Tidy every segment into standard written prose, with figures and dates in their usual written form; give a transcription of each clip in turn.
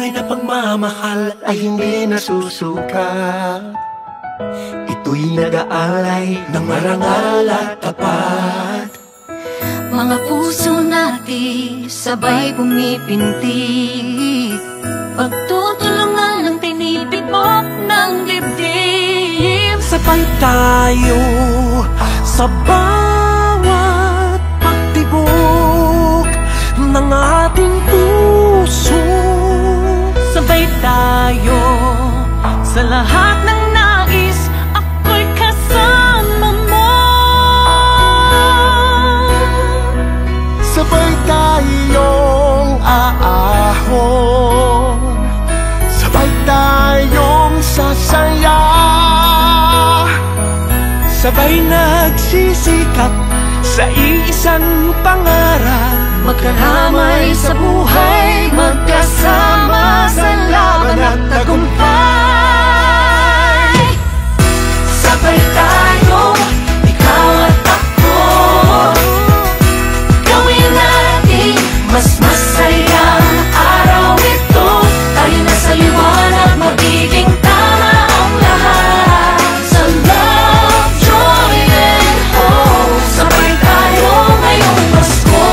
Tunay na pagmamahal ay hindi nasusuka. Ito'y nag-aalay ng marangal at tapat. Mga puso natin sabay pumipintig, pagtutulungan ng tinitibok ng dibdib. Sabay tayo sa bawat pagtibok ng ating puso. Sabay tayo sa lahat ng nais, ako'y kasama mo. Sabay tayong aahon, sabay tayong sasaya, sabay nagsisikap sa iisang pangarap. Magkaramay sa buhay, magkasama sa laban at tagumpay. Sabay tayo, ikaw at ako, gawin natin mas masayang araw ito. Tayo na sa liwanag, magiging tama ang lahat. Sa love, joy and hope, sabay tayo ngayong Pasko.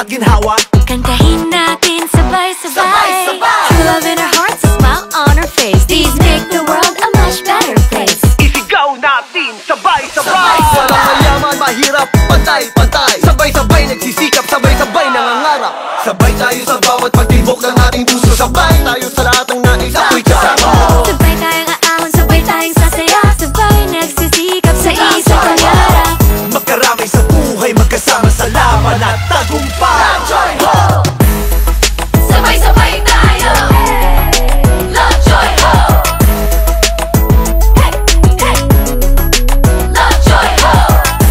at ginhawa. Kantahin natin sabay-sabay. Sabay-sabay. True love in our hearts, a smile on our face. These make the world a much better place. Isigaw natin sabay-sabay. Walang mayaman, mahirap, pantay-pantay. Sabay-sabay nagsisikap, sabay-sabay nangangarap. Sabay tayo sa bawat pagtibok ng ating puso. Sabay tayo sa lahat ng nais ako'y kasama. Sabay tayong aahon, sabay tayong sasaya. Sabay nagsisikap sa isang pangarap. Magkaramay sa buhay, magkasama sa laban at tagumpay. Joy Ho! Sabay-sabay tayo. Love, joy, ho. Hey, hey. Love, joy, ho.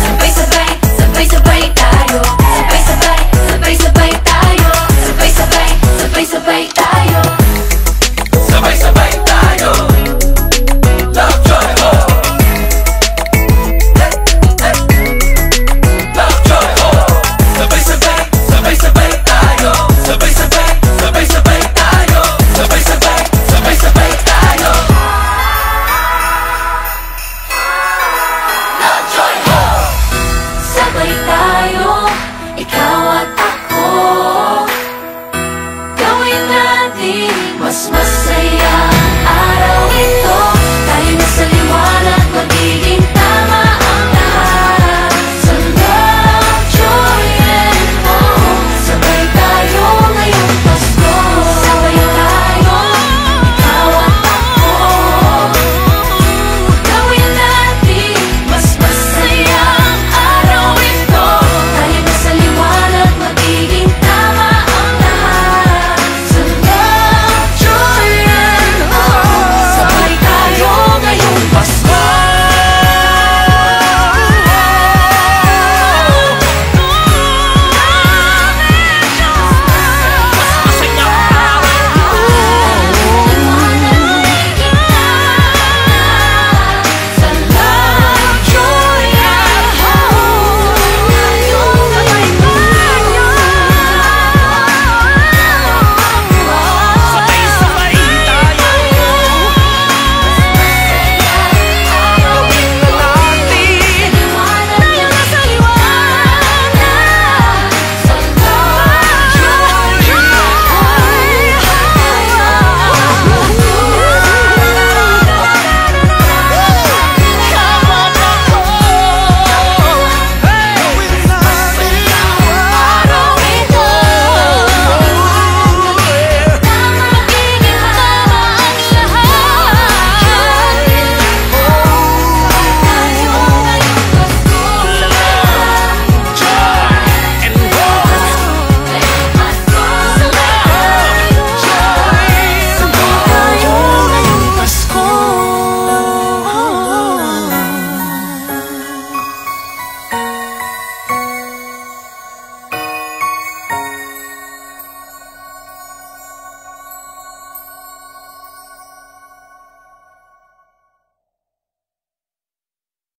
Sabay-sabay, sabay-sabay tayo. Sabay-sabay, sabay-sabay tayo. Sabay-sabay, sabay-sabay tayo. Sabay-sabay tayo. Love, joy, ho. Love, joy, ho. Sabay-sabay, sabay-sabay tayo. Sabay-sabay, sabay-sabay tayo. Sabay-sabay, sabay-sabay tayo. Love, joy, ho. Sabay tayo, ikaw at ako. Gawin natin mas masaya